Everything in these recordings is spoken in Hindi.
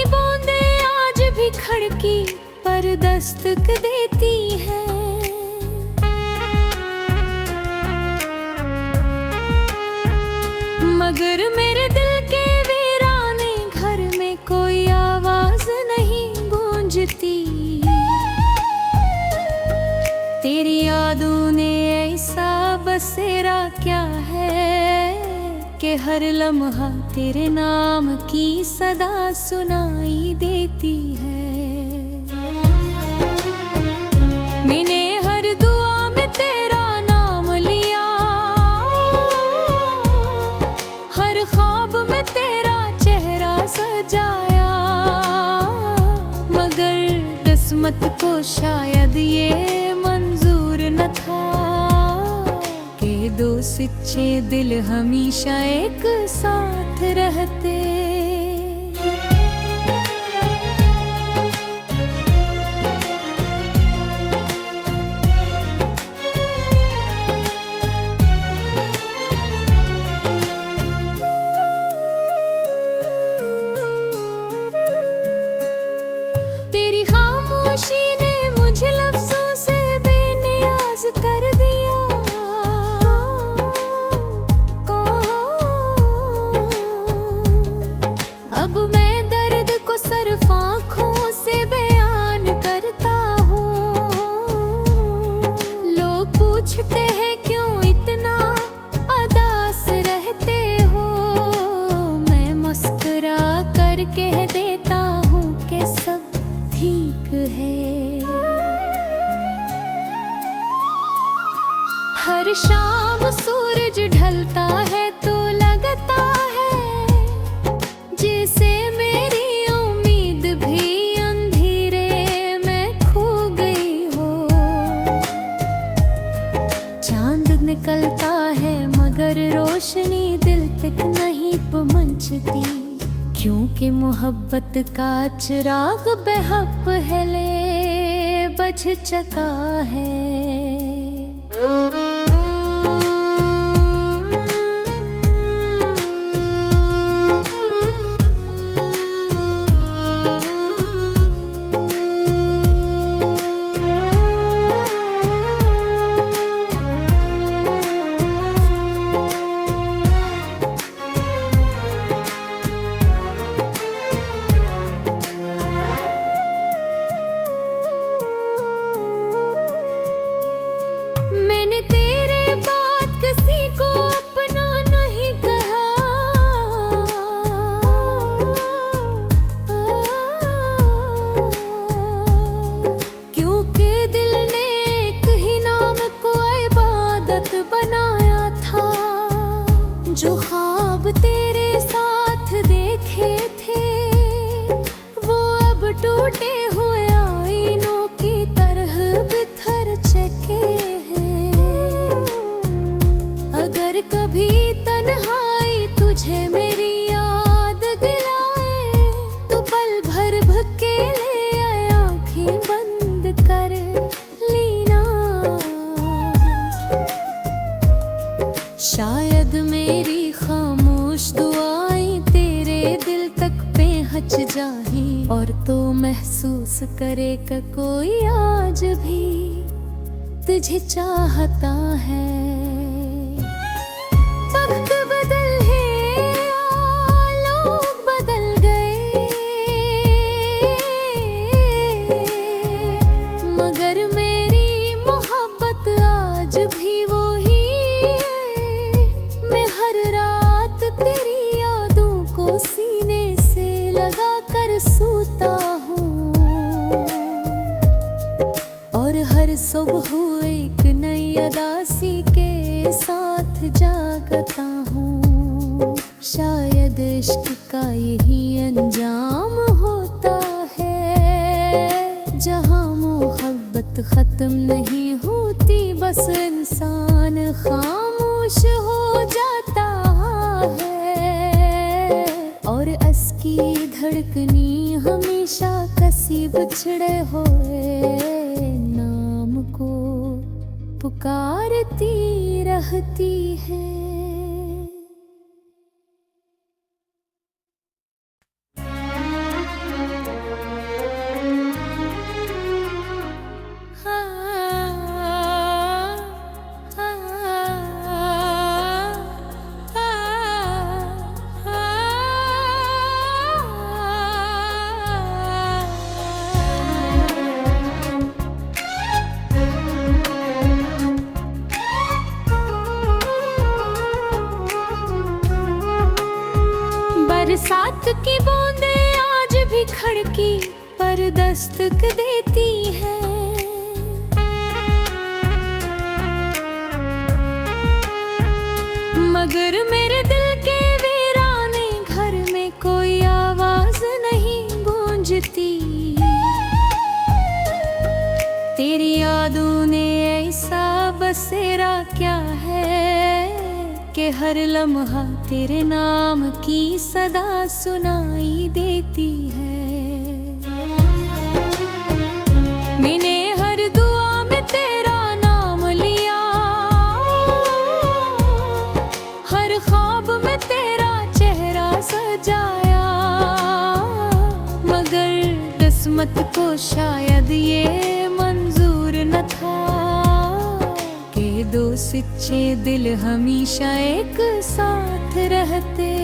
बूंदे आज भी खड़की पर दस्तक देती है। मगर मेरे दिल के वीराने घर में कोई आवाज नहीं गूंजती। तेरी यादों ने ऐसा बसेरा क्या है कि हर लम्हा तेरे नाम की सदा सुनाई देती है। मैंने हर दुआ में तेरा नाम लिया, हर ख्वाब में तेरा चेहरा सजाया। मगर किस्मत को शायद ये मंजूर न था कि दो सच्चे दिल हमेशा एक साथ रहते। तेरी खामोशी ने मुझे लफ्जों से बेनियाज कर दिया। अब मैं दर्द को सिर्फ आँखों से बयान करता हूँ। लोग पूछते हैं क्यों इतना उदास रहते हो। मैं मुस्कुरा कर कह देता हूँ कि सब ठीक है। हर शाम सूरज ढलता है तो लगता है जैसे मेरी उम्मीद भी अंधेरे में खो गई हो। चांद निकलता है मगर रोशनी दिल तक नहीं पहुंचती, क्योंकि मोहब्बत का चिराग बेहद पहले बुझ चुका है। मैंने तेरे बाद किसी को अपना नहीं कहा, क्योंकि दिल ने एक ही नाम को इबादत बनाया था। जो ख्वाब तेरे साथ देखे थे वो अब टूटे हुए आईनों की तरह बिखर चुके हैं। अगर कभी तन्हाई तुझे मेरी याद दिलाए तो पल भर भकेले आँखें बंद कर लेना। शायद मेरी खामोश दुआएं तेरे दिल तक पहुंच जाए और तो महसूस करे कि कोई आज भी तुझे चाहता है। वक्त बदल है, लोग बदल गए, मगर मेरी मोहब्बत आज भी वही है। मैं हर रात तेरी यादों को सीने से लगा कर सोता हूँ और हर सुबह एक नई उदासी के साथ जागता हूँ। शायद इश्क का यही अंजाम होता है, जहाँ मोहब्बत खत्म नहीं होती, बस इंसान खामोश हो जाता है और असकी धड़कनी हमेशा किसी बिछड़े हुए नाम को पुकारती रहती है। खिड़की पर दस्तक देती है। मगर मेरे दिल के वीराने घर में कोई आवाज नहीं गूंजती। तेरी यादों ने ऐसा बसेरा क्या है कि हर लम्हा तेरे नाम की सदा सुनाई देती है। मैंने हर दुआ में तेरा नाम लिया, हर ख्वाब में तेरा चेहरा सजाया। मगर किस्मत को शायद ये मंजूर न था कि दो सच्चे दिल हमेशा एक साथ रहते।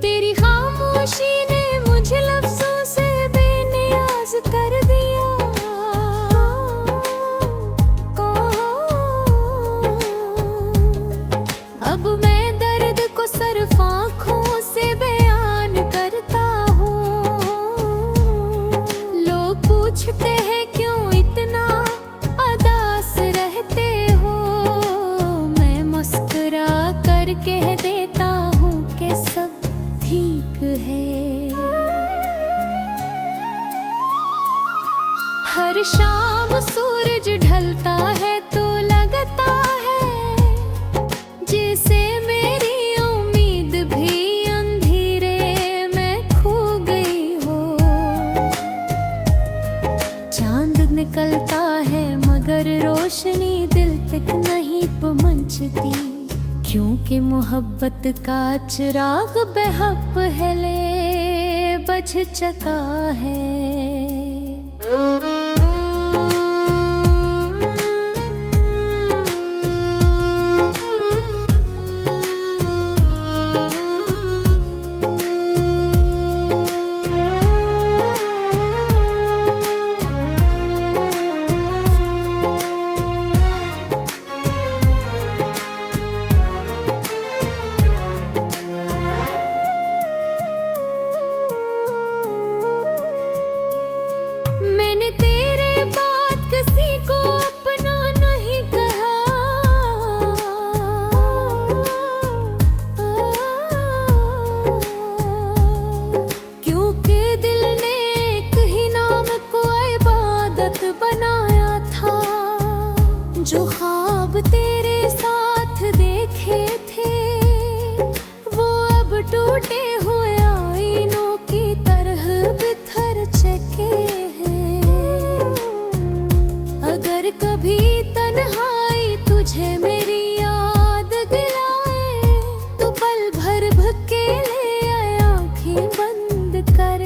तेरी खामोशी ने मुझे लफ्जों से बेनियाज कर दिया। अब मैं दर्द को सिर्फ आँखों से बयान करता हूँ। लोग पूछते हैं क्यों इतना उदास रहते हो। मैं मुस्कुरा कर कह देता हूँ कि सब ठीक है। हर शाम सूरज ढलता है तो लगता है जैसे मेरी उम्मीद भी अंधेरे में खो गई हो। चांद निकलता है मगर रोशनी दिल तक नहीं पहुंचती, क्योंकि मोहब्बत का चिराग बेहद पहले बुझ चुका है। मैंने तेरे बाद किसी को अपना नहीं कहा, क्योंकि दिल ने एक ही नाम को इबादत बनाया था। जो ख्वाब तेरे साथ देखे थे वो अब टूटे हुए आईनों की तरह बिखर चुके हैं। अगर कभी तन्हाई तुझे मेरी याद दिलाए तो पल भर भकेले आँखें बंद कर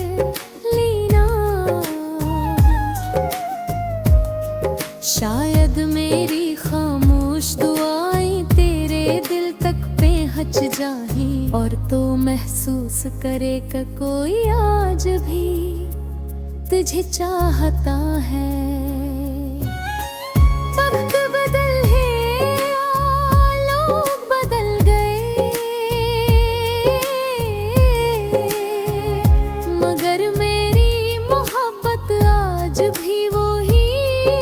लेना। शायद मेरी खामोश दुआएं तेरे दिल तक पहुंच जाए और तो महसूस करेगा कोई आज भी तुझे चाहता है। वक्त बदल है, लोग बदल गए, मगर मेरी मोहब्बत आज भी वही है।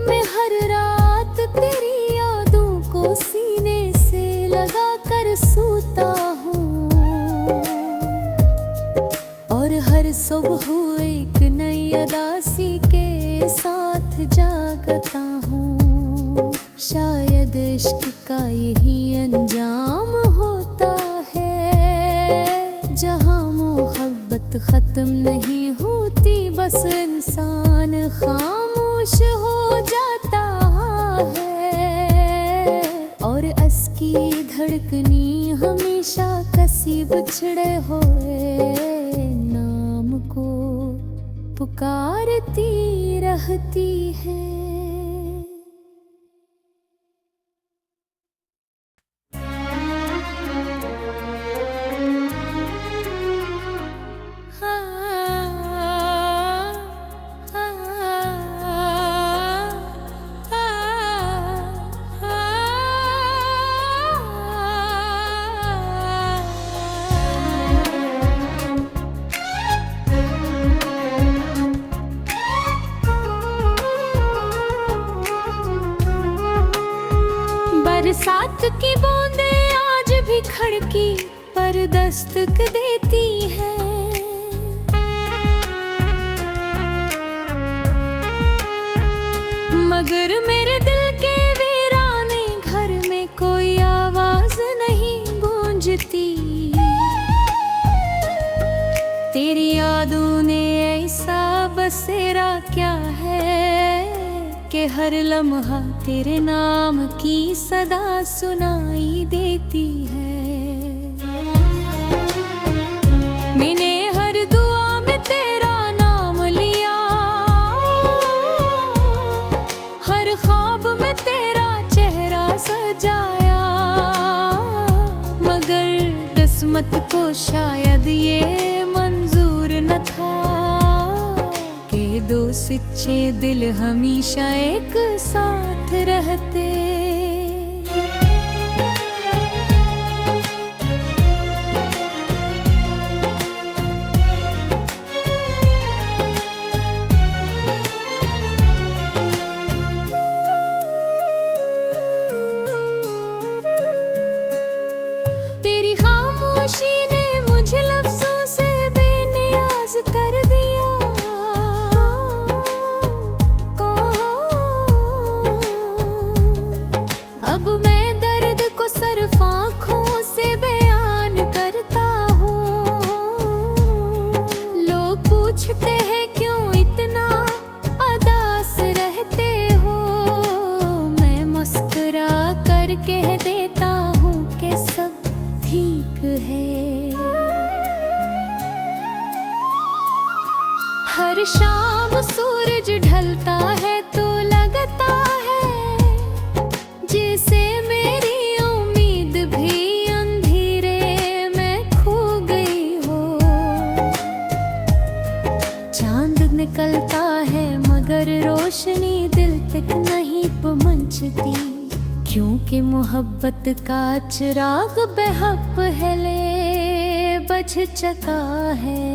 मैं हर रात तेरी यादों को सीने से लगा कर सोता हूँ और हर सुबह एक नई उदासी के साथ जागता हूँ। शायद इश्क का यही अंजाम होता है, जहाँ मोहब्बत खत्म नहीं होती, बस इंसान खामोश हो जाता है। और असकी धड़कनी हमेशा किसी बिछड़े हुए नाम को पुकारती रहती है। खिड़की पर दस्तक देती है। मगर मेरे दिल के वीराने घर में कोई आवाज नहीं गूंजती। तेरी यादों ने ऐसा बसेरा क्या है कि हर लम्हा तेरे नाम की सदा सुनाई देती है। मैंने हर दुआ में तेरा नाम लिया, हर ख्वाब में तेरा चेहरा सजाया। मगर किस्मत को शायद ये मंजूर न था कि दो सच्चे दिल हमेशा एक साथ रहते। तेरी खामोशी ने मुझे लफ्जों से बेनियाज कर दिया। अब मैं दर्द को सिर्फ आँखों से बयान करता हूँ। लोग पूछते हैं क्यों इतना उदास रहते हो। मैं मुस्कुरा कर कह देता हूँ कि सब ठीक है। हर शाम सूरज ढलता है तो लगता है जैसे मेरी उम्मीद भी अंधेरे में खो गई हो। चांद निकलता है मगर रोशनी दिल तक नहीं पहुंचती, क्योंकि मोहब्बत का चिराग बेहद पहले बच चुका है।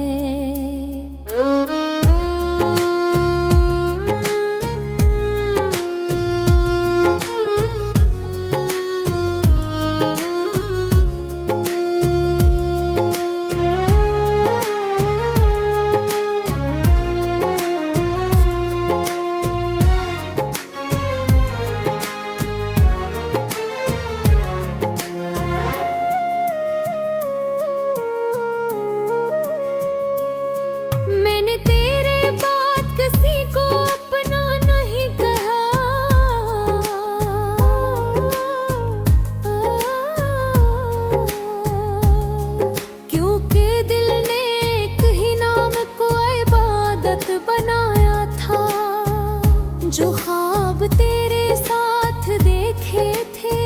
मैंने तेरे बाद किसी को अपना नहीं कहा, क्योंकि दिल ने एक ही नाम को इबादत बनाया था। जो ख्वाब तेरे साथ देखे थे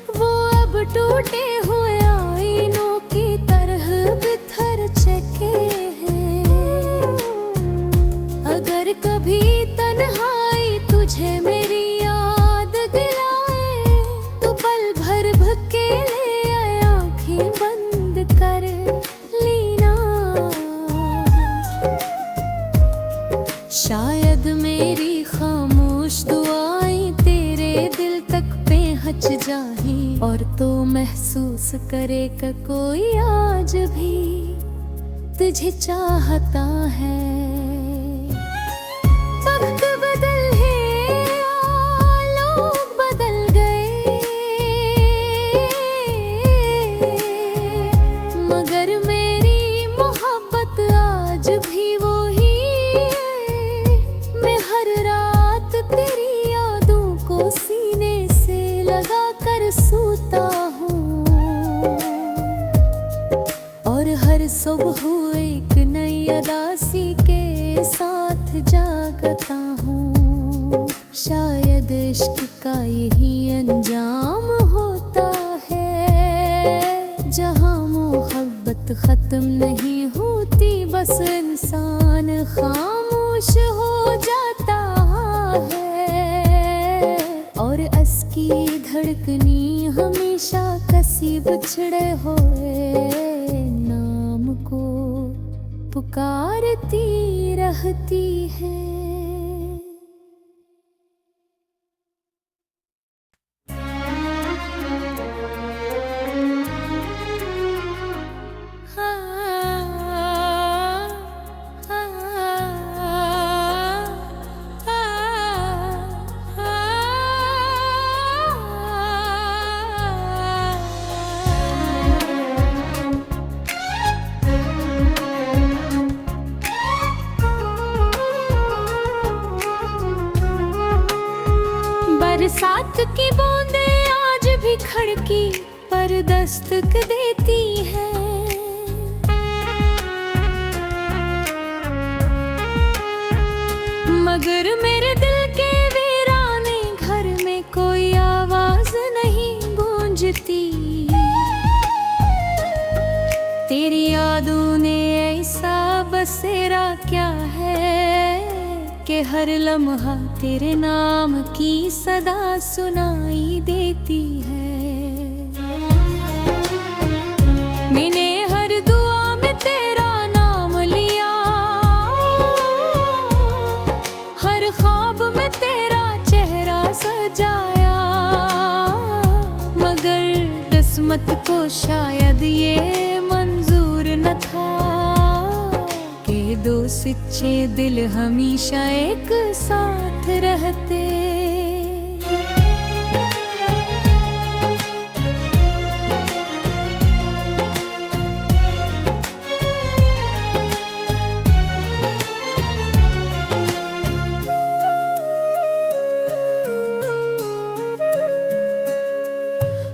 वो अब टूटे हुए आईनों की तरह बिखर चुके हैं। अगर कभी तन्हाई तुझे मेरी याद दिलाए तो पल भर भकेले आँखें बंद कर लेना। शायद मेरी खामोश दुआएं तेरे दिल तक पहुंच जाए और तो महसूस करे कि कोई आज भी तुझे चाहता है। वक्त बदल है, लोग बदल गए, मगर मेरी मोहब्बत आज भी वही है। मैं हर रात तेरी यादों को सीने से लगा कर सोता हूँ और हर सुबह एक नई उदासी के साथ जागता हूँ। शायद इश्क का यही अंजाम होता है, जहाँ मोहब्बत खत्म नहीं होती, बस इंसान खामोश हो जाता है और असकी धड़कनी हमेशा किसी बिछड़े हुए नाम को पुकारती रहती है। दस्तक देती है। मगर मेरे दिल के वीराने घर में कोई आवाज नहीं गूंजती। तेरी यादों ने ऐसा बसेरा क्या है कि हर लम्हा तेरे नाम की सदा सुनाई देती है। मैंने हर दुआ में तेरा नाम लिया, हर ख्वाब में तेरा चेहरा सजाया। मगर किस्मत को शायद ये मंजूर न था कि दो सच्चे दिल हमेशा एक साथ रहते।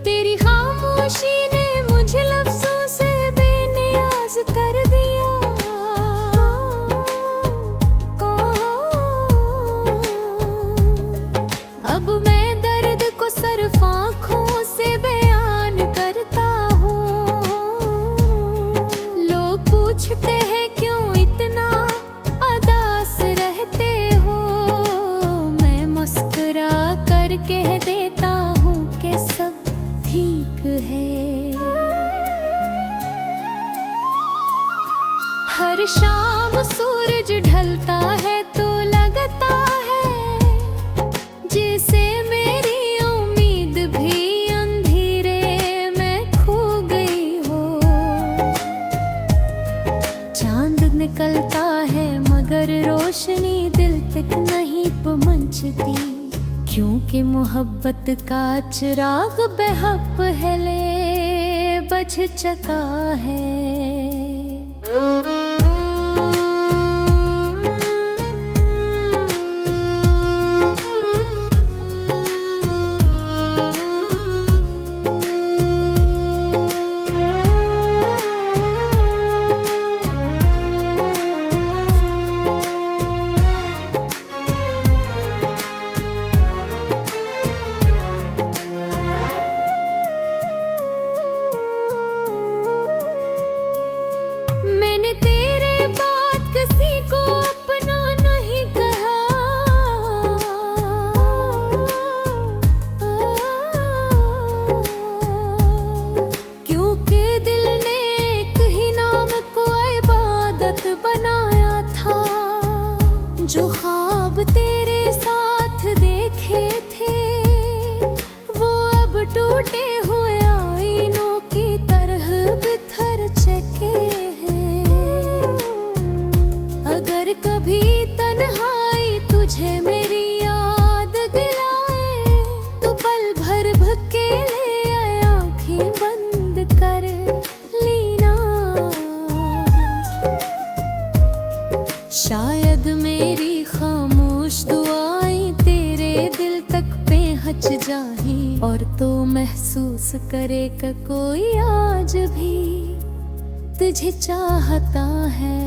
तेरी खामोशी ने मुझे लफ्जों से बेनियाज कर दिया। अब मैं दर्द को सिर्फ आँखों से बयान करता हूँ। लोग पूछते हैं क्यों इतना उदास रहते हो। मैं मुस्कुरा कर कह देता हूँ कि सब ठीक है। हर शाम सूरज ढलता है तो लगता है जैसे मेरी उम्मीद भी अंधेरे में खो गई हो। चांद निकलता है मगर रोशनी दिल तक नहीं पहुंचती, क्योंकि मोहब्बत का चिराग बेहद पहले बच चुका है। मैंने तेरे बाद किसी को अपना नहीं कहा, क्योंकि दिल ने एक ही नाम को इबादत बनाया था। जो ख्वाब तेरे साथ देखे थे वो अब टूटे हुए आईनों की तरह बिखर चुके हैं। अगर कभी तन्हाई तुझे मेरी याद दिलाए तो पल भर भकेले आँखें बंद कर लेना। शायद मेरी खामोश दुआएं तेरे दिल तक पहुंच जाए और तो महसूस करे कि कोई आज भी तुझे चाहता है।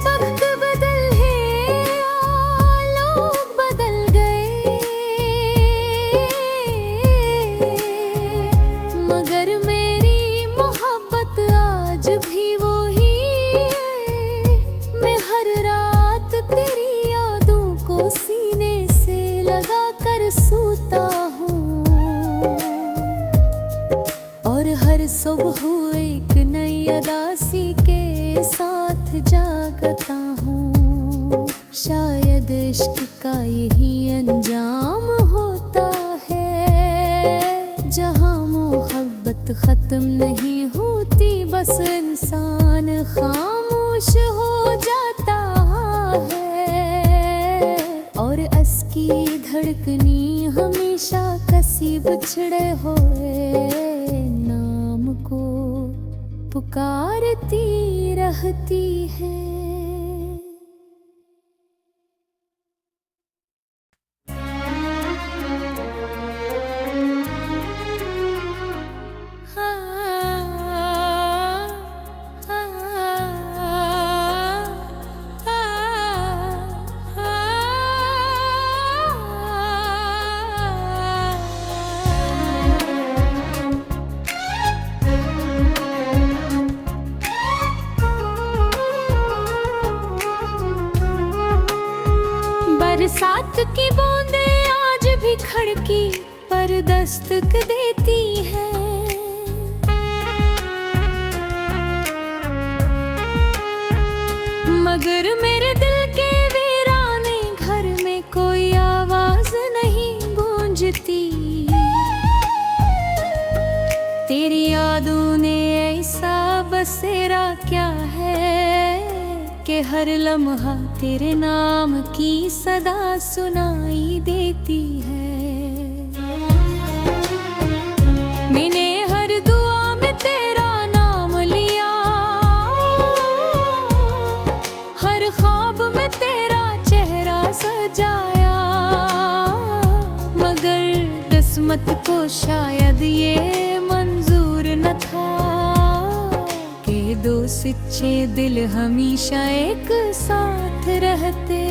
वक्त बदल है, लोग बदल गए, मगर मेरी मोहब्बत आज भी वही है। मैं हर रात तेरी यादों को सीने से लगा कर सोता हूँ और हर सुबह एक नई उदासी के साथ जागता हूँ। शायद इश्क का यही अंजाम होता है, जहाँ मोहब्बत खत्म नहीं होती, बस इंसान खामोश हो जाता है। और असकी धड़कनी हमेशा किसी बिछड़े हुए नाम को पुकारती रहती है। रात की बूंदें आज भी खिड़की पर दस्तक देती है। मगर मेरे दिल के वीराने घर में कोई आवाज नहीं गूंजती। तेरी यादों ने ऐसा बसेरा क्या है कि हर लम्हा तेरे नाम की सदा सुनाई देती है। मैंने हर दुआ में तेरा नाम लिया, हर ख्वाब में तेरा चेहरा सजाया। मगर किस्मत को शायद ये मंजूर न था कि दो सच्चे दिल हमेशा एक साथ रहते।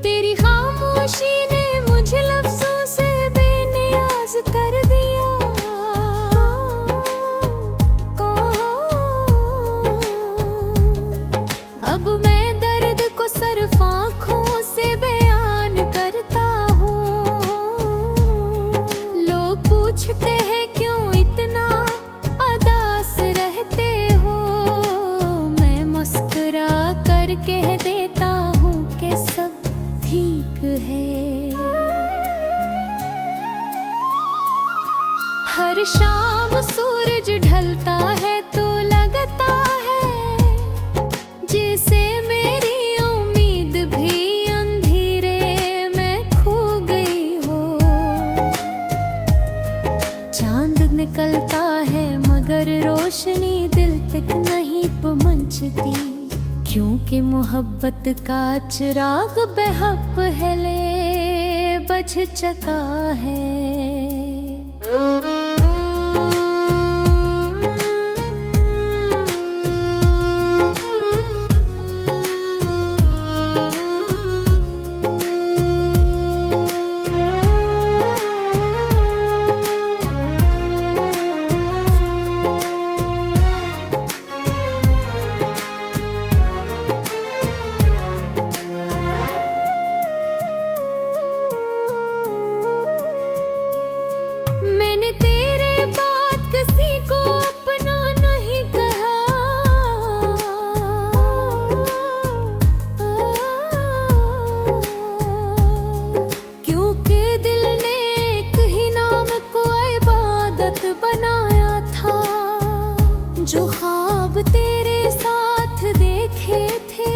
तेरी खामोशी ने मुझे लफ्जों से बेनियाज कर दिया। अब मैं दर्द को सिर्फ आँखों से बयान करता हूँ। लोग पूछते हैं क्यों इतना उदास रहते हो, मैं मुस्कुरा कर कह देता हूँ कि सब ठीक है। हर शाम सूरज ढलता है तो लगता है जैसे मेरी उम्मीद भी अंधेरे में खो गई हो। चांद निकलता है मगर रोशनी दिल तक नहीं पहुंचती, क्योंकि मोहब्बत का चिराग बेहद पहले बच चुका है। मैंने तेरे बाद किसी को अपना नहीं कहा, क्योंकि दिल ने एक ही नाम को इबादत बनाया था। जो ख्वाब तेरे साथ देखे थे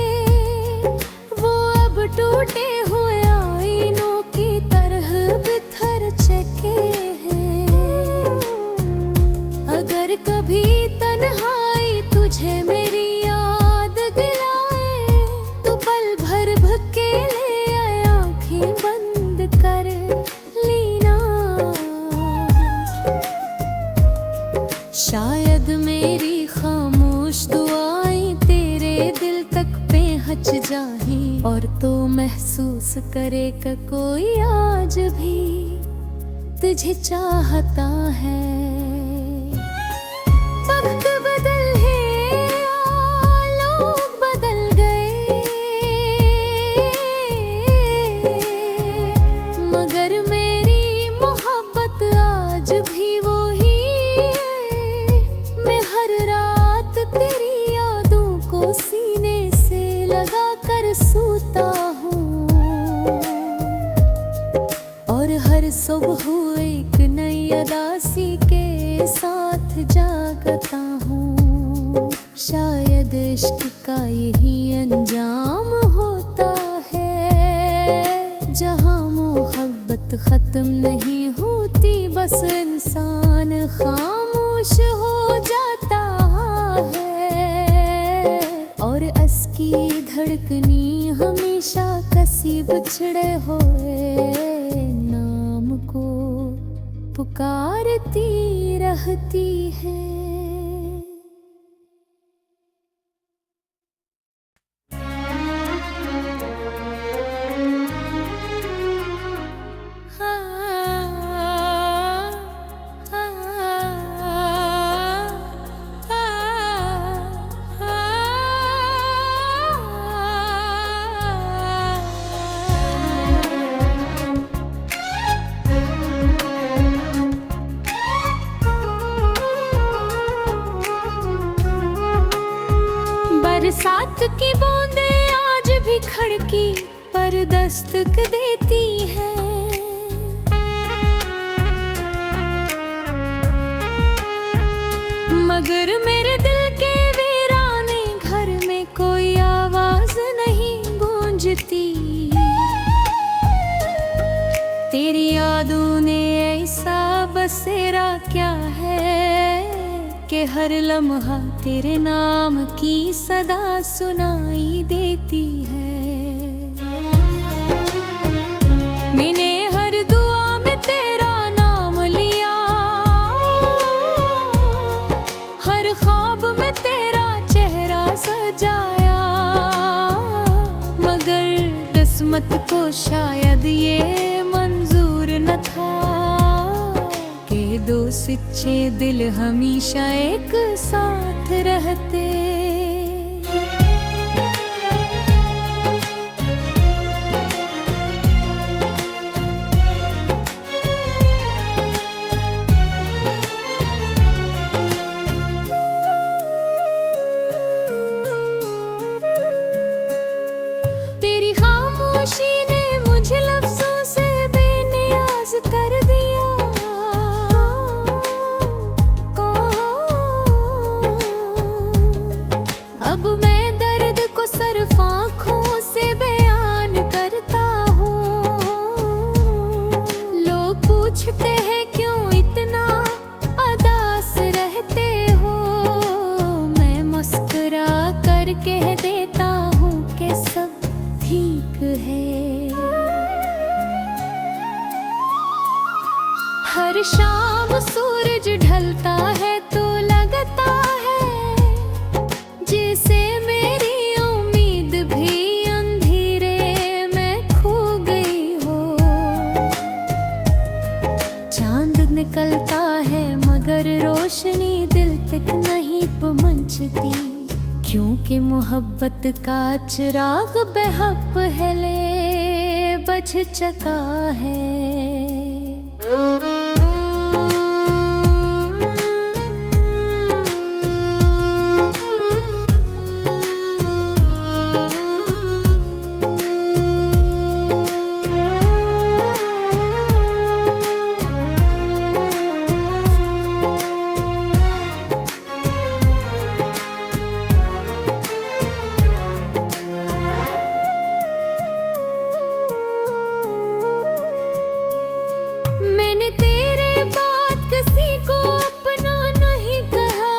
वो अब टूटे हुए आईनों की तरह बिखर चुके हैं। अगर कभी तन्हाई तुझे मेरी याद दिलाए तो पल भर भकेले आँखें बंद कर लेना। शायद मेरी खामोश दुआएं तेरे दिल तक पहुंच जाए और तो महसूस करे कि कोई आज भी तुझे चाहता है। वक्त बदल है, लोग बदल गए, मगर मेरी मोहब्बत आज भी वही है। मैं हर रात तेरी यादों को सीने से लगा कर सोता हूँ और हर सुबह एक नई उदासी के साथ जागता हूँ। शायद इश्क का यही अंजाम होता है, जहाँ मोहब्बत खत्म नहीं होती, बस इंसान खामोश हो जाता है और असकी धड़कनी हमेशा किसी बिछड़े हुए नाम को पुकारती रहती है। की बूंदें आज भी खिड़की पर दस्तक देती है। मगर मेरे दिल के वीराने घर में कोई आवाज नहीं गूंजती। तेरी यादों ने ऐसा बसेरा क्या है कि हर लम्हा तेरे नाम की सदा सुनाई देती है। मैंने हर दुआ में तेरा नाम लिया, हर ख्वाब में तेरा चेहरा सजाया। मगर किस्मत को शायद ये मंजूर न था कि दो सच्चे दिल हमेशा एक साथ रहते। तेरी खामोशी ने मुझे लफ्जों से बेनियाज कर दिया। अब मैं दर्द को सिर्फ आँखों से बयान करता हूँ। लोग पूछते हैं क्यों इतना उदास रहते हो। मैं मुस्कुरा कर कह देता हूँ कि सब ठीक है। हर शाम सूरज ढलता है तो लगता है जैसे मेरी उम्मीद भी अंधेरे में खो गई हो। चांद निकलता है मगर रोशनी दिल तक नहीं पहुंचती, क्योंकि मोहब्बत का चिराग बेहद पहले बुझ चुका है। मैंने तेरे बाद किसी को अपना नहीं कहा,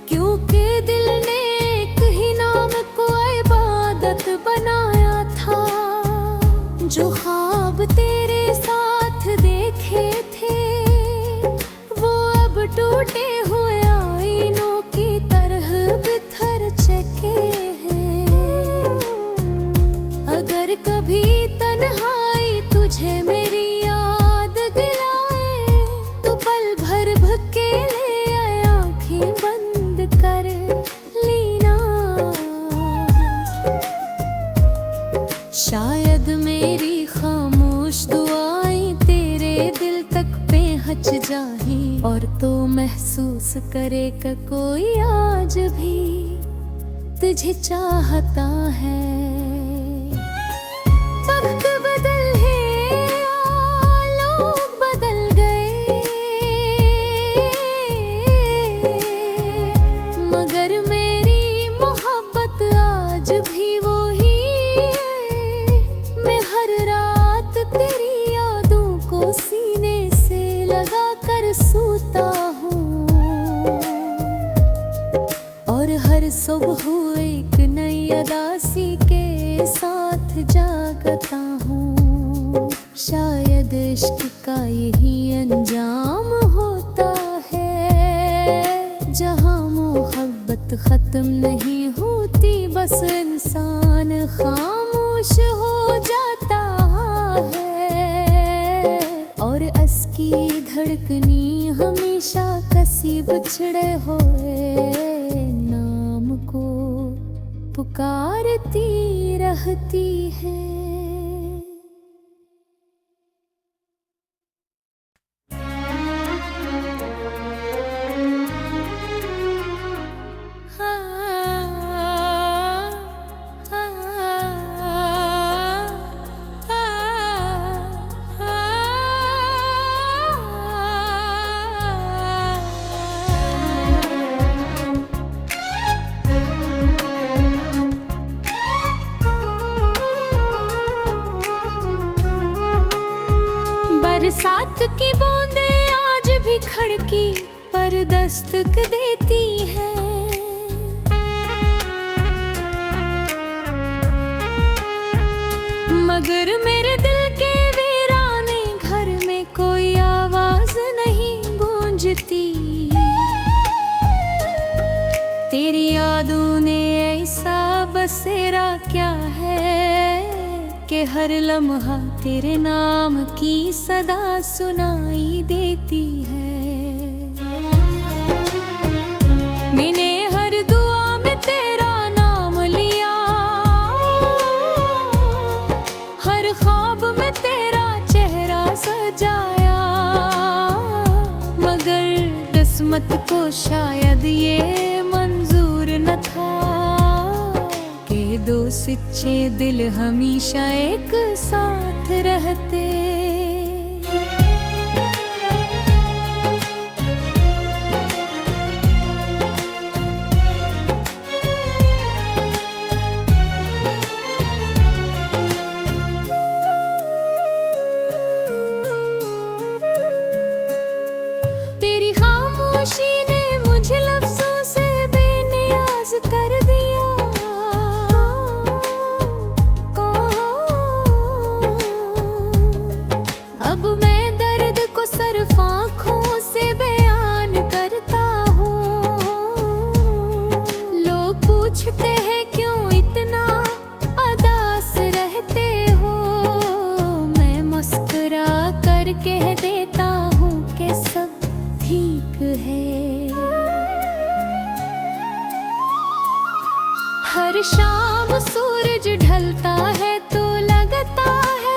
क्योंकि दिल ने एक ही नाम को इबादत बनाया था। जो ख्वाब तेरे साथ देखे थे वो अब टूटे हुए आईनों की तरह बिखर चुके हैं। अगर कभी तन्हाई तुझे मेरी याद दिलाए तो पल भर भकेले आँखें बंद कर लेना। शायद मेरी खामोश दुआएं तेरे दिल तक पहुंच जाए और तो महसूस करे कि कोई आज भी तुझे चाहता है। वक्त बदल है, लोग बदल गए, मगर मेरी मोहब्बत आज भी वही है। मैं हर रात तेरी यादों को सीने से लगा कर सोता हूँ और हर सुबह एक नई उदासी के साथ जागता हूँ। शायद इश्क का यही अंजाम होता है, जहाँ मोहब्बत खत्म नहीं होती, बस इंसान खामोश हो जाता है। और असकी धड़कनी हमेशा किसी बिछड़े हुए नाम को पुकारती रहती है। बरसात की बूंदें आज भी खिड़की पर दस्तक देती है। मगर मेरे दिल के वीराने घर में कोई आवाज नहीं गूंजती। तेरी यादों ने ऐसा बसेरा क्या है कि हर लम्हा तेरे नाम की सदा सुनाई देती है। मैंने हर दुआ में तेरा नाम लिया, हर ख्वाब में तेरा चेहरा सजाया। मगर किस्मत को शायद ये मंजूर न था कि दो सच्चे दिल हमेशा एक साथ रहते। तेरी खामोशी ने मुझे लफ्जों से बेनियाज कर दिया। अब मैं दर्द को सिर्फ आँखों से बयान करता हूँ। लोग पूछते हैं क्यों इतना उदास रहते हो, मैं मुस्कुरा कर कह देता हूँ कि सब ठीक है। हर शाम सूरज ढलता है तो लगता है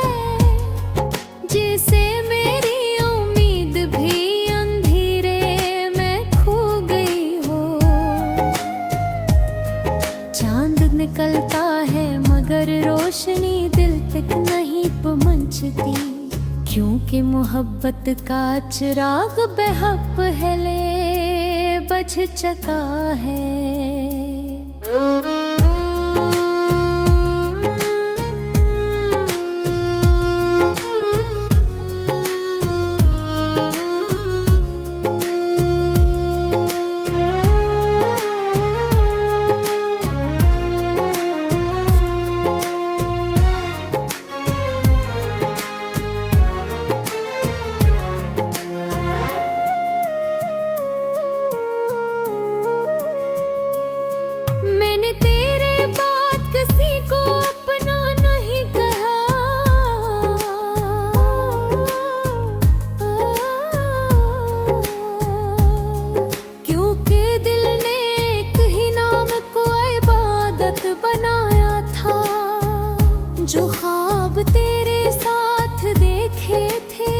जैसे मेरी उम्मीद भी अंधेरे में खो गई हो। चांद निकलता है मगर रोशनी दिल तक नहीं पहुंचती, क्योंकि मोहब्बत का चिराग बेहद पहले बच चुका है। मैंने तेरे बाद किसी को अपना नहीं कहा, क्योंकि दिल ने एक ही नाम को इबादत बनाया था। जो ख्वाब तेरे साथ देखे थे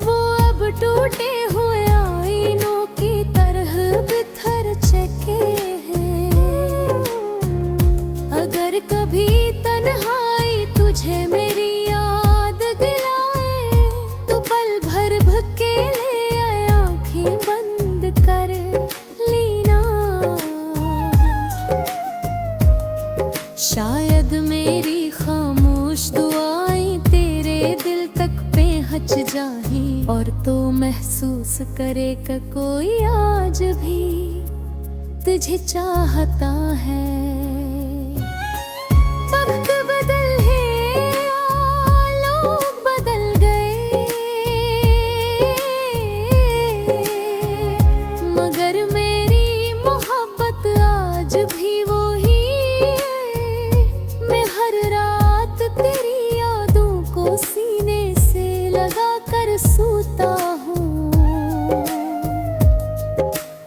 वो अब टूटे हुए आईनों की तरह बिखर चुके हैं। अगर कभी तन्हाई तुझे मेरी याद दिलाए तो पल भर भकेले आँखें बंद कर लेना। शायद मेरी खामोश दुआएं तेरे दिल तक पहुंच जाए और तो महसूस करे कि कोई आज भी तुझे चाहता है। वक्त बदल है, लोग बदल गए, मगर मेरी मोहब्बत आज भी वही है। मैं हर रात तेरी यादों को सीने से लगा कर सोता हूँ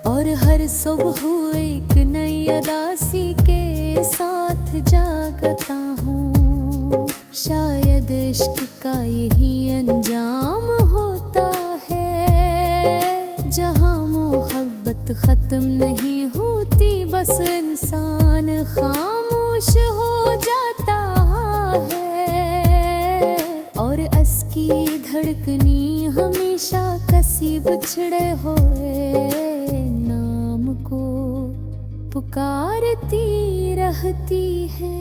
और हर सुबह एक नई उदासी के साथ जागता हूँ। शायद इश्क का यही अंजाम होता है, जहाँ मोहब्बत खत्म नहीं होती, बस इंसान खामोश हो जाता है और असकी धड़कनी हमेशा कसी बिछड़े हुए नाम को पुकारती रहती है।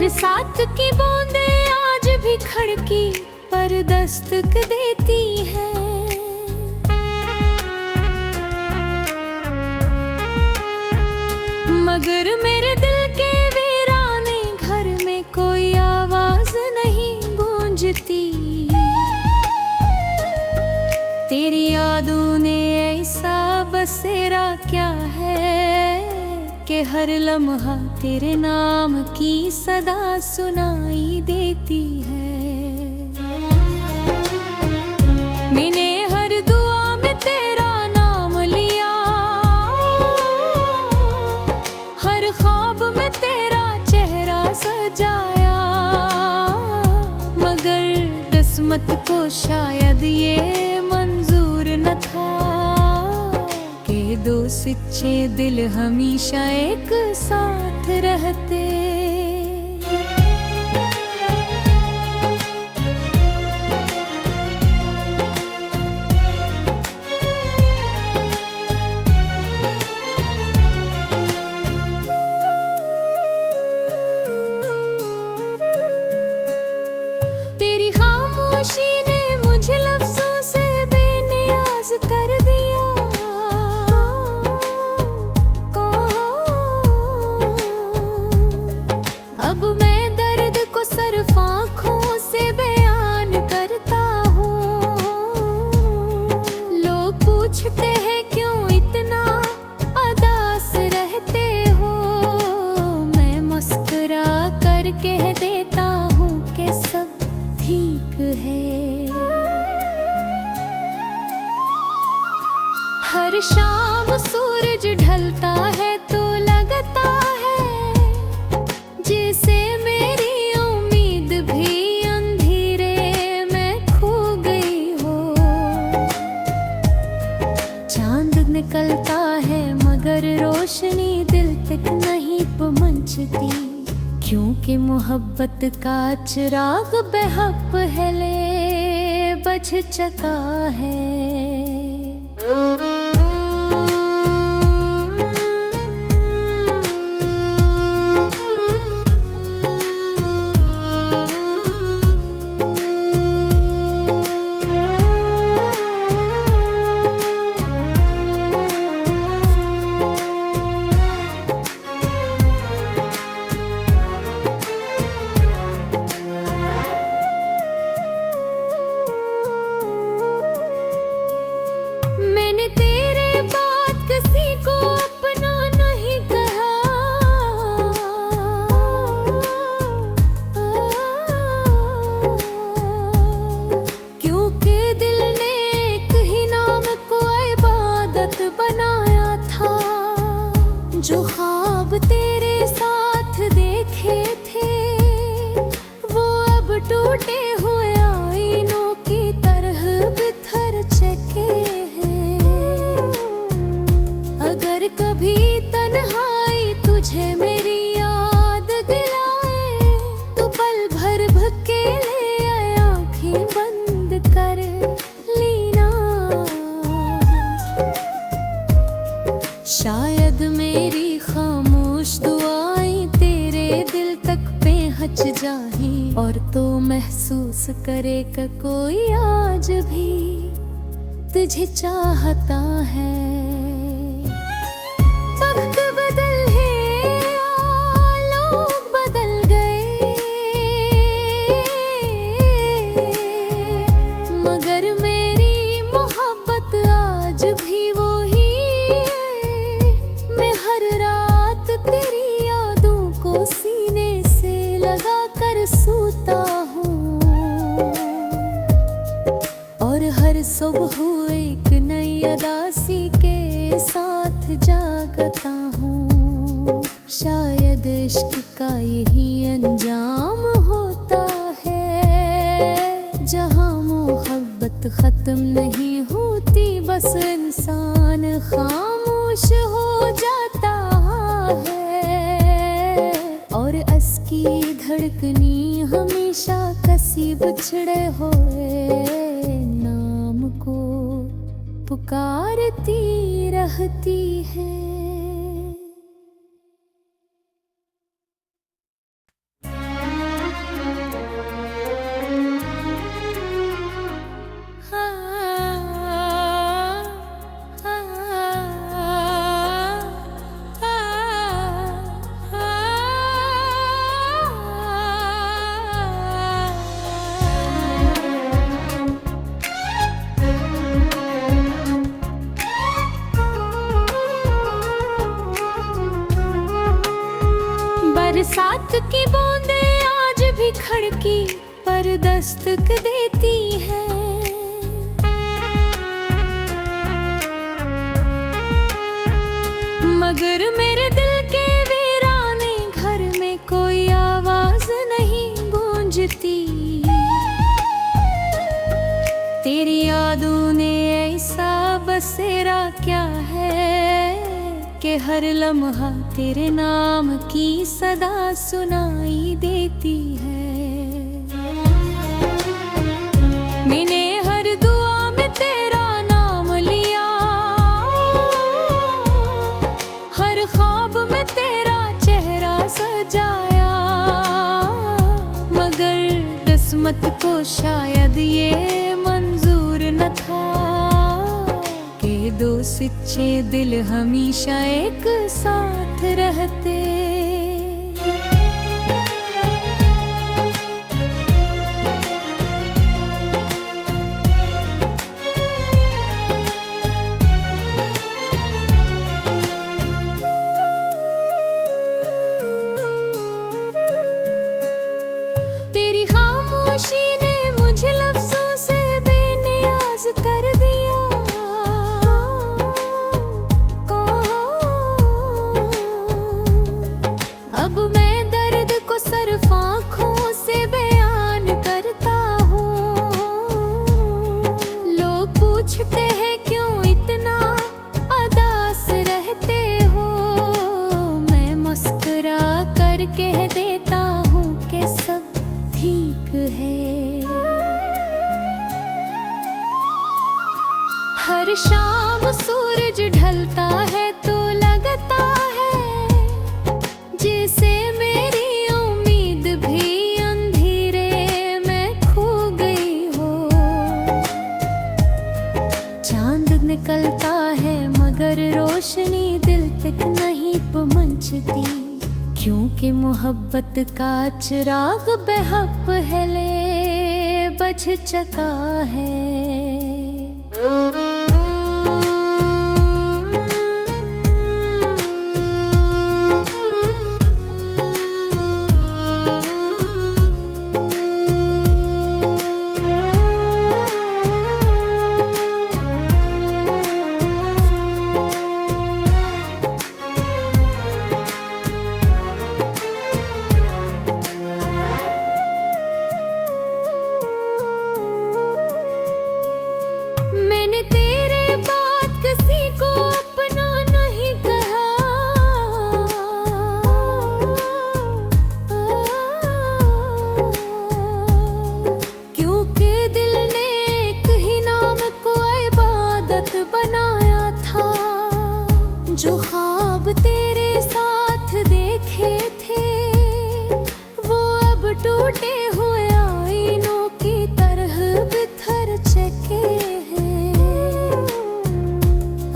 बरसात की बूंदें आज भी खिड़की पर दस्तक देती है। मगर मेरे दिल के वीराने घर में कोई आवाज नहीं गूंजती। तेरी यादों ने ऐसा बसेरा क्या है कि हर लम्हा तेरे नाम की सदा सुनाई देती है। मैंने हर दुआ में तेरा नाम लिया, हर ख्वाब में तेरा चेहरा सजाया। मगर किस्मत को शायद ये मंजूर न था कि दो सच्चे दिल हमेशा एक साथ रहते। तेरी खामोशी ने मुझे लफ्जों से बेनियाज कर दिया। अब मैं दर्द को सिर्फ आँखों से बयान करता हूँ। लोग पूछते हैं क्यों इतना उदास रहते हो, मैं मुस्कुरा कर कह देता हूँ कि सब ठीक है। हर शाम सूरज ढलता है तो लगता है जैसे मेरी उम्मीद भी अंधेरे में खो गई हो। चांद निकलता है मगर रोशनी दिल तक नहीं पहुंचती, क्योंकि मोहब्बत का चिराग बेहद पहले बुझ चुका है। मैंने तेरे बाद किसी को अपना नहीं कहा, क्योंकि दिल ने एक ही नाम को इबादत बनाया था। जो ख्वाब तेरे साथ देखे थे वो अब टूटे हुए आईनों की तरह बिखर चुके हैं। अगर कभी तन्हाई तुझे मेरी याद दिलाए तो पल भर भकेले आँखें बंद कर लेना। शायद मेरी खामोश दुआएं तेरे दिल तक पहुंच जाएं और तो महसूस करे कि कोई आज भी तुझे चाहता है। वक्त बदल है, लोग बदल गए, मगर मेरी मोहब्बत आज भी वही है। मैं हर रात तेरी यादों को सीने से लगा कर सोता हूँ और हर सुबह एक नई उदासी के साथ जागता हूँ। शायद इश्क का यही अंजाम होता है, जहाँ मोहब्बत खत्म नहीं होती, बस इंसान खामोश हो जाता है। और असकी धड़कनी हमेशा किसी बिछड़े हुए नाम को पुकारती रहती है। बरसात की बूंदें आज भी खिड़की पर दस्तक देती है। मगर मेरे दिल के वीराने घर में कोई आवाज नहीं गूंजती। तेरी यादों ने ऐसा बसेरा क्या है कि हर लम्हा तेरे नाम की सदा सुनाई देती है। मैंने हर दुआ में तेरा नाम लिया, हर ख्वाब में तेरा चेहरा सजाया। मगर किस्मत को शायद ये मंजूर न था कि दो सच्चे दिल हमेशा एक साथ रहते। तेरी खामोशी ने मुझे लफ्जों से बेनियाज कर दिया। अब मैं दर्द को सिर्फ आँखों से बयान करता हूँ। लोग पूछते हैं क्यों इतना उदास रहते हो, मैं मुस्कुरा कर कह देता हूँ कि सब ठीक है। हर शाम सूरज ढलता है तो लगता है जैसे मेरी उम्मीद भी अंधेरे में खो गई हो। चांद निकलता है मगर रोशनी दिल तक नहीं पहुंचती, क्योंकि मोहब्बत का चिराग बेहद पहले बुझ चुका है। मैंने तेरे बाद किसी को अपना नहीं कहा, क्योंकि दिल ने एक ही नाम को इबादत बनाया था। जो ख्वाब तेरे साथ देखे थे वो अब टूटे हुए आईनों की तरह बिखर चुके हैं।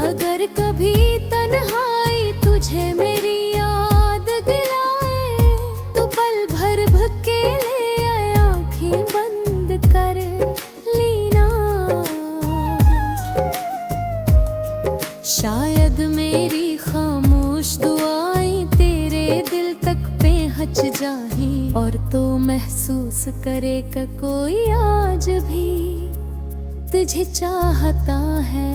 अगर कभी तन्हाई तुझे मेरी याद दिलाए तो पल भर भकेले आँखें बंद कर लेना। शायद मेरी खामोश दुआएं तेरे दिल तक पहुंच जाए और तो महसूस करे कि कोई आज भी तुझे चाहता है।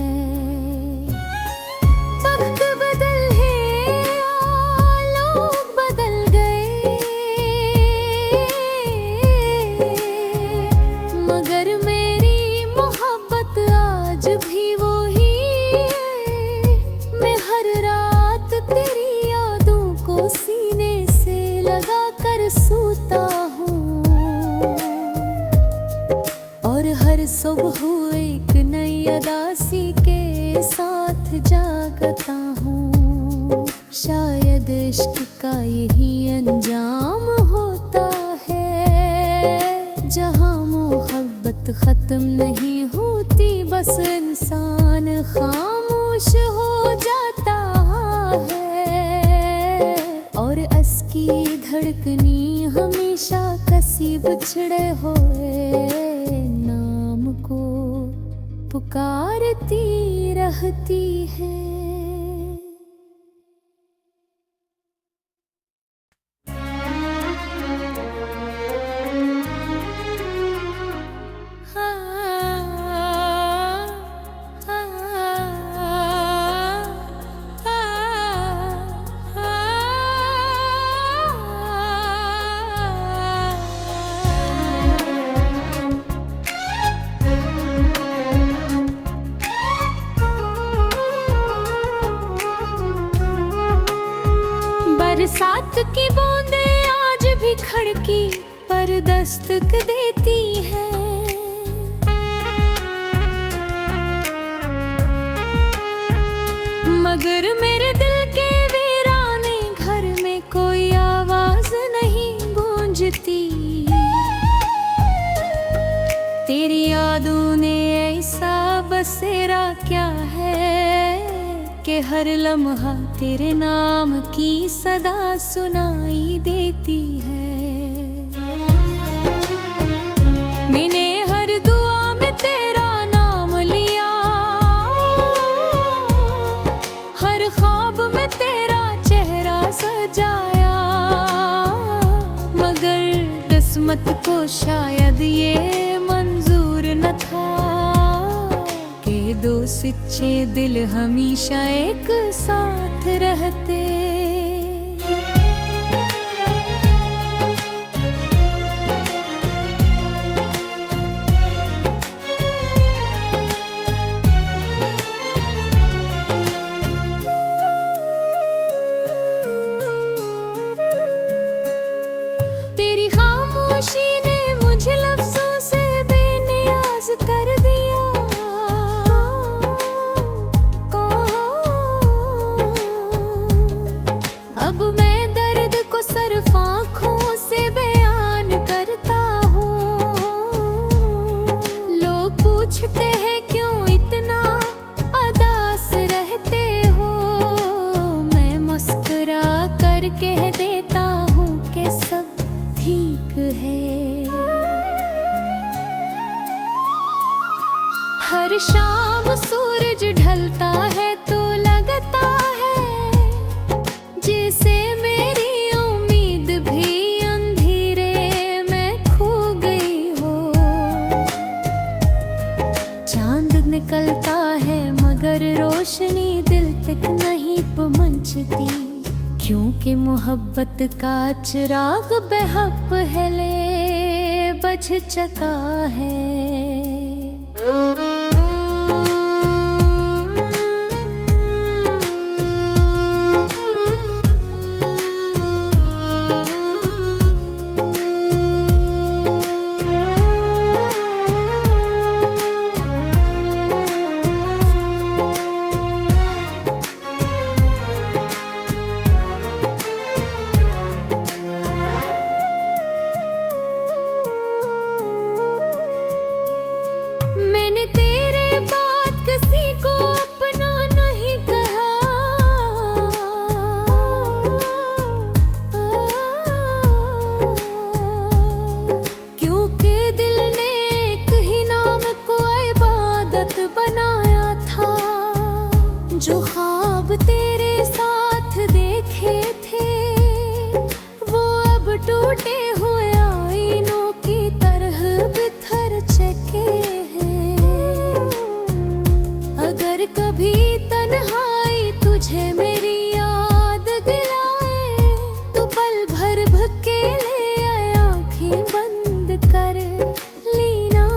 वक्त बदल है, लोग बदल गए, मगर मेरी मोहब्बत आज भी वही है। मैं हर रात तेरी यादों को सीने से लगा कर सोता हूँ और हर सुबह एक नई उदासी के साथ जागता हूँ। शायद इश्क का यही अंजाम होता है, जहाँ मोहब्बत खत्म नहीं होती, बस इंसान खामोश हो जाता है। और असकी धड़कनी हमेशा कसी बिछड़े हुए नाम को पुकारती रहती है। की बूंदें आज भी खड़की पर दस्तक देती है। मगर मेरे दिल के वीराने घर में कोई आवाज नहीं गूंजती। तेरी यादों ने ऐसा बसेरा क्या है कि हर लम्हा तेरे नाम की सदा सुनाई देती है। मैंने हर दुआ में तेरा नाम लिया, हर ख्वाब में तेरा चेहरा सजाया। मगर किस्मत को शायद ये मंजूर न था कि दो सच्चे दिल हमेशा एक साथ रहते। तेरी खामोशी ने मुझे लफ्जों से बेनियाज कर दिया। अब मैं दर्द को सिर्फ आँखों से बयान करता हूँ। लोग पूछते हैं क्यों इतना उदास रहते हो, मैं मुस्कुरा कर कह देता हूँ कि सब ठीक है। हर शाम सूरज ढलता है तो लगता है जैसे मेरी उम्मीद भी अंधेरे में खो गई हो। चांद निकलता है मगर रोशनी दिल तक नहीं पहुंचती, क्योंकि मोहब्बत का चिराग बेहद पहले बुझ चुका है। मैंने तेरे बाद किसी को अपना नहीं कहा, क्योंकि दिल ने एक ही नाम को इबादत बनाया था। जो ख्वाब तेरे साथ देखे थे वो अब टूटे हुए आईनों की तरह बिखर चुके हैं। अगर कभी तन्हाई तुझे मेरी याद दिलाए तो पल भर भकेले आँखें बंद कर लेना।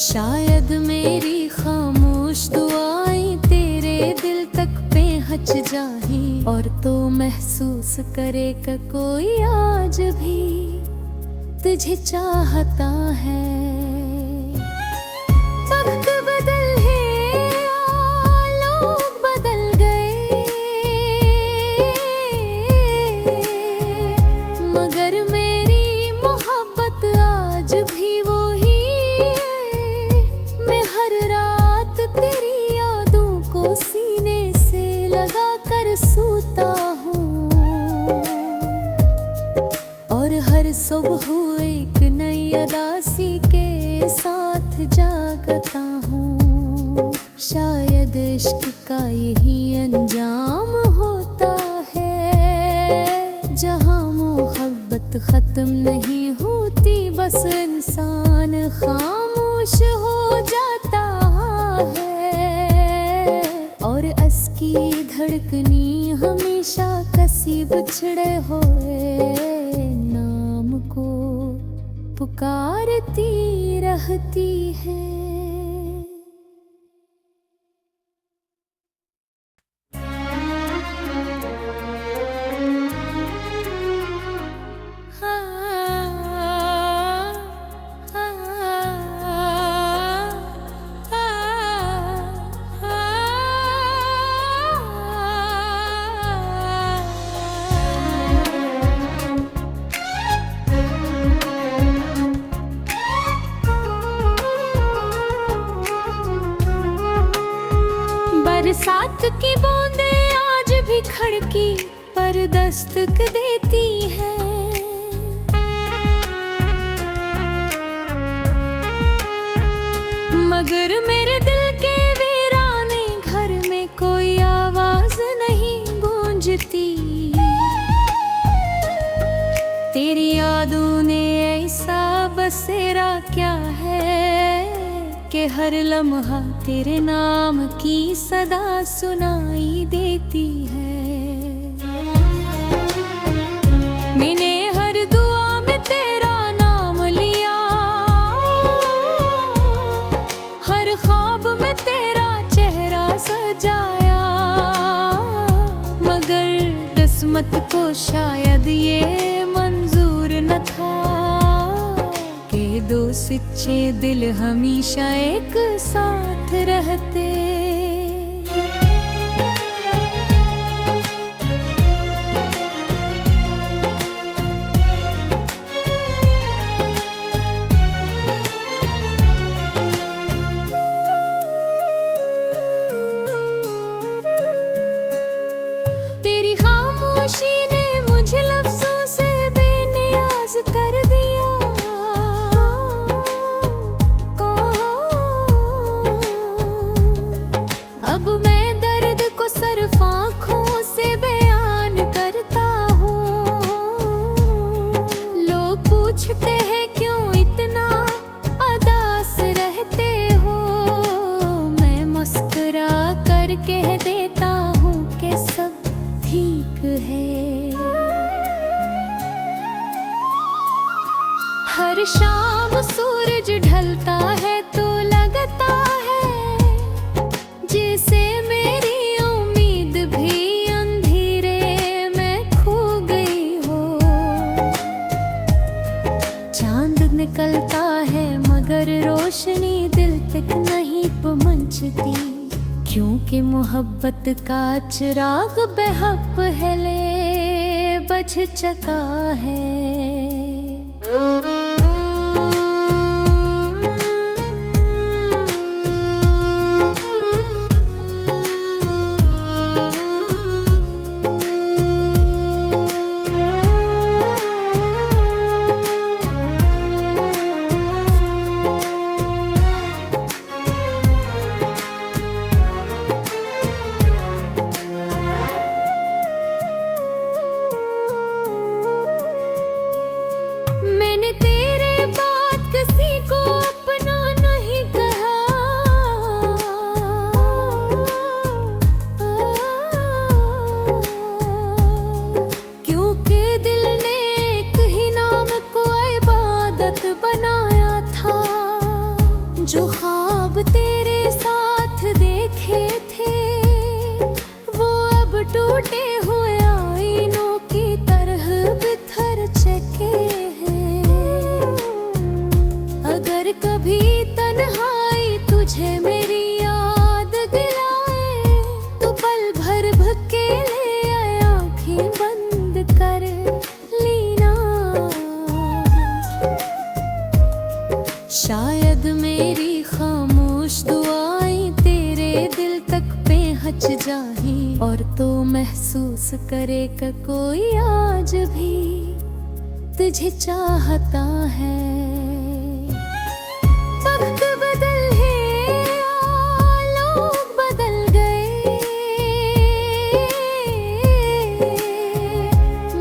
शायद मेरी खामोश दुआएं तेरे दिल तक पहुंच जाए और तो महसूस करे कि कोई आज भी तुझे चाहता है। वक्त बदल है, लोग बदल गए, मगर मेरी मोहब्बत आज भी वही है। मैं हर रात तेरी यादों को सीने से लगा कर सोता हूँ और हर सुबह एक नई उदासी के साथ जागता हूँ। शायद इश्क का यही अंजाम होता है, जहाँ मोहब्बत खत्म नहीं होती, बस इंसान खामोश हो जाता है और असकी धड़कनी हमेशा किसी बिछड़े हुए नाम को पुकारती रहती है। खिड़की पर दस्तक देती है। मगर मेरे दिल के वीराने घर में कोई आवाज नहीं गूंजती। तेरी यादों ने ऐसा बसेरा क्या है कि हर लम्हा तेरे नाम की सदा सुनाई देती है। मैंने हर दुआ में तेरा नाम लिया, हर ख्वाब में तेरा चेहरा सजाया। मगर किस्मत को शायद ये मंजूर न था कि दो सच्चे दिल हमेशा एक साथ रहते। तेरी खामोशी ने मुझे लफ्जों से बेनियाज कर दिया। अब मैं दर्द को सिर्फ आँखों से बयान करता हूँ। लोग पूछते हैं क्यों इतना उदास रहते हो। मैं मुस्कुरा कर कह देता हूँ कि सब ठीक है। हर शाम सूरज ढलता है तो लगता है जैसे मेरी उम्मीद भी अंधेरे में खो गई हो। चांद निकलता है मगर रोशनी दिल तक नहीं पहुंचती, क्योंकि मोहब्बत का चिराग बेहद पहले बुझ चुका है। मैंने तेरे बाद किसी को अपना नहीं कहा, क्योंकि दिल ने एक ही नाम को इबादत बनाया था। जो ख्वाब तेरे साथ देखे थे वो अब टूटे हुए आईनों की तरह बिखर चुके हैं। अगर कभी तन्हाई तुझे मेरी याद दिलाए तो पल भर भकेले आँखें बंद कर लेना। शायद मेरी खामोश दुआएं तेरे दिल तक पहुंच जाए और तो महसूस करे कि कोई आज भी तुझे चाहता है। वक्त बदल है, लोग बदल गए,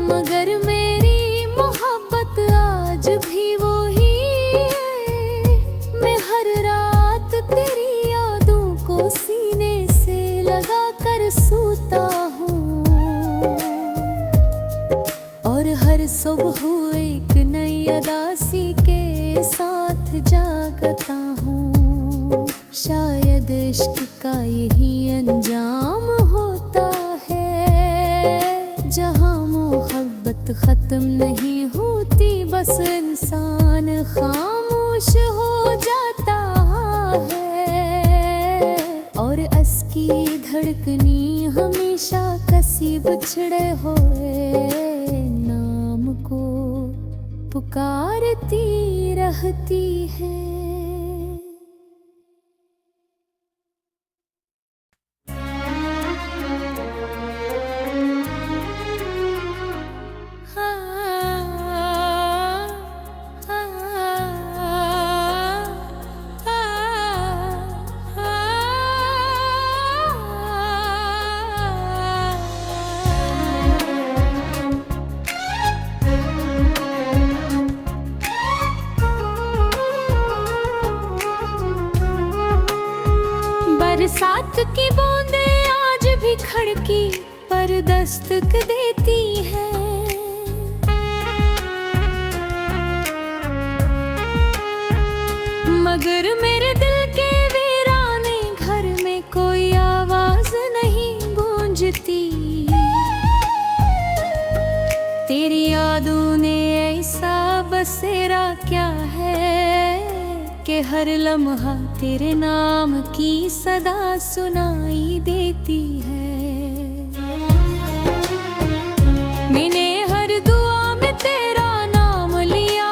मगर मेरी मोहब्बत आज भी वही है। मैं हर रात तेरी यादों को सीने से लगा कर सोता हूँ और हर सुबह एक नई उदासी के साथ जागता हूँ। शायद इश्क का यही अंजाम होता है, जहाँ मोहब्बत खत्म नहीं होती, बस इंसान खामोश हो जाता है। और असकी धड़कनी हमेशा कसी बिछड़े हुए नाम को पुकारती रहती है। दस्तक देती है। मगर मेरे दिल के वीराने घर में कोई आवाज नहीं गूंजती। तेरी यादों ने ऐसा बसेरा क्या है कि हर लम्हा तेरे नाम की सदा सुनाई देती है। मैंने हर दुआ में तेरा नाम लिया,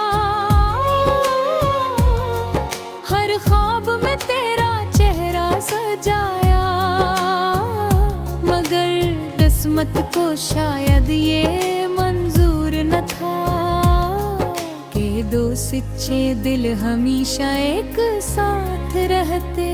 हर ख्वाब में तेरा चेहरा सजाया। मगर किस्मत को शायद ये मंजूर न था कि दो सच्चे दिल हमेशा एक साथ रहते।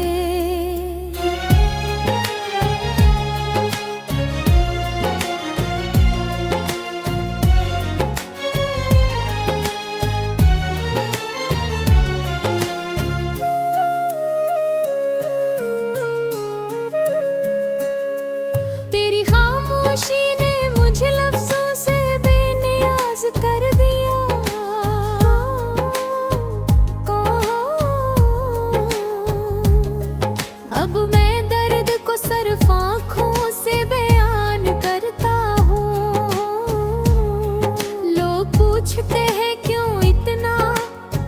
तेरी खामोशी ने मुझे लफ्जों से बेनियाज कर दिया। अब मैं दर्द को सिर्फ आँखों से बयान करता हूँ। लोग पूछते हैं क्यों इतना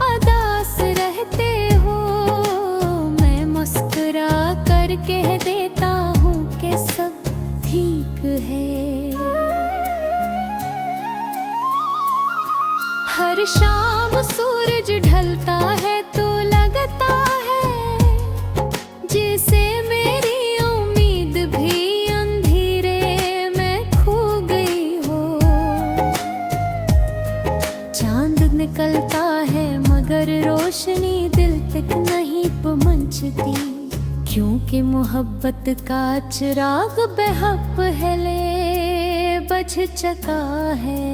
उदास रहते हो। मैं मुस्कुरा कर कह देता हूँ कि सब ठीक है। हर शाम सूरज ढलता है तो लगता है जैसे मेरी उम्मीद भी अंधेरे में खो गई हो। चांद निकलता है मगर रोशनी दिल तक नहीं पहुंचती, क्योंकि मोहब्बत का चिराग बेहद पहले बच चुका है।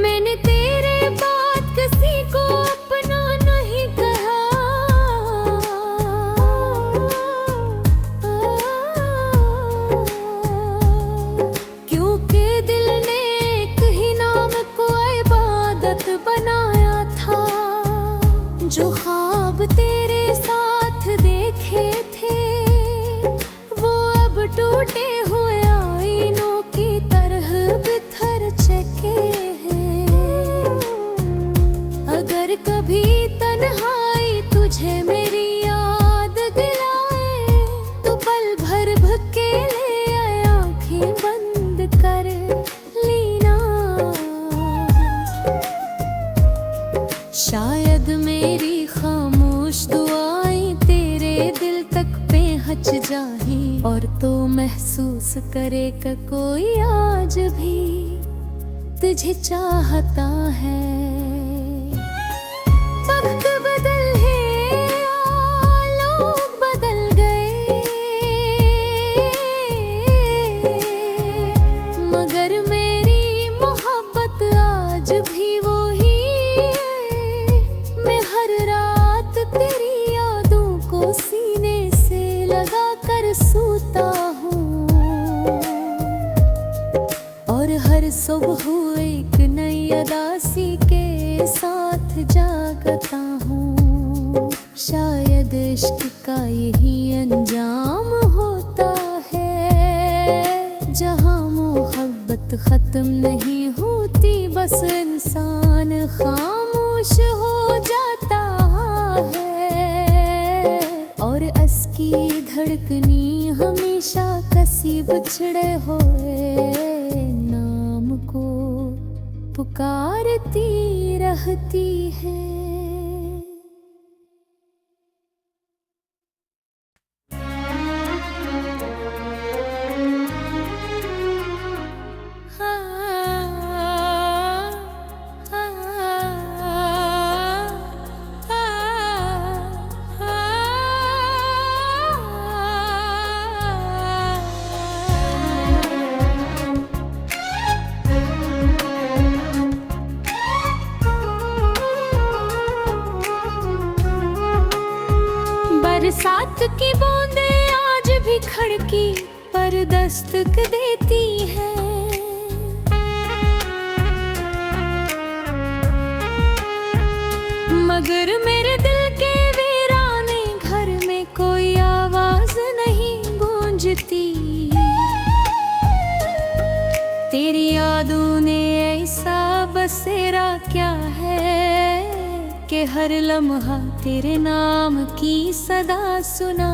मैंने तेरे बाद किसी को अपना नहीं कहा, क्योंकि दिल ने एक ही नाम को इबादत बनाया था। जो ख्वाब तेरे साथ देखे थे वो अब टूटे हुए आईनों की तरह बिखर चुके हैं। अगर कभी तन्हाई तुझे मेरी याद दिलाए तो पल भर भकेले आँखें बंद कर लेना। शायद मेरी खामोश दुआएं तेरे दिल तक पहुंच जाए और तो महसूस करे कि कोई आज भी तुझे चाहता है। वक्त बदल है, लोग बदल गए, मगर मेरी मोहब्बत आज भी वही है। मैं हर रात तेरी यादों को सीने से लगा कर सोता हूँ और हर सुबह एक नई उदासी के साथ जागता हूँ। शायद इश्क का यही अंजाम होता है, जहाँ मोहब्बत खत्म नहीं होती, बस इंसान खामोश हो जाता है और असकी धड़कनी हमेशा किसी बिछड़े हुए नाम को पुकारती रहती है। बरसात की बूंदें आज भी खिड़की पर दस्तक देती है। मगर मेरे दिल के वीराने घर में कोई आवाज नहीं गूंजती। तेरी यादों ने ऐसा बसेरा क्या है कि हर लम्हा तेरे नाम की सदा सुना।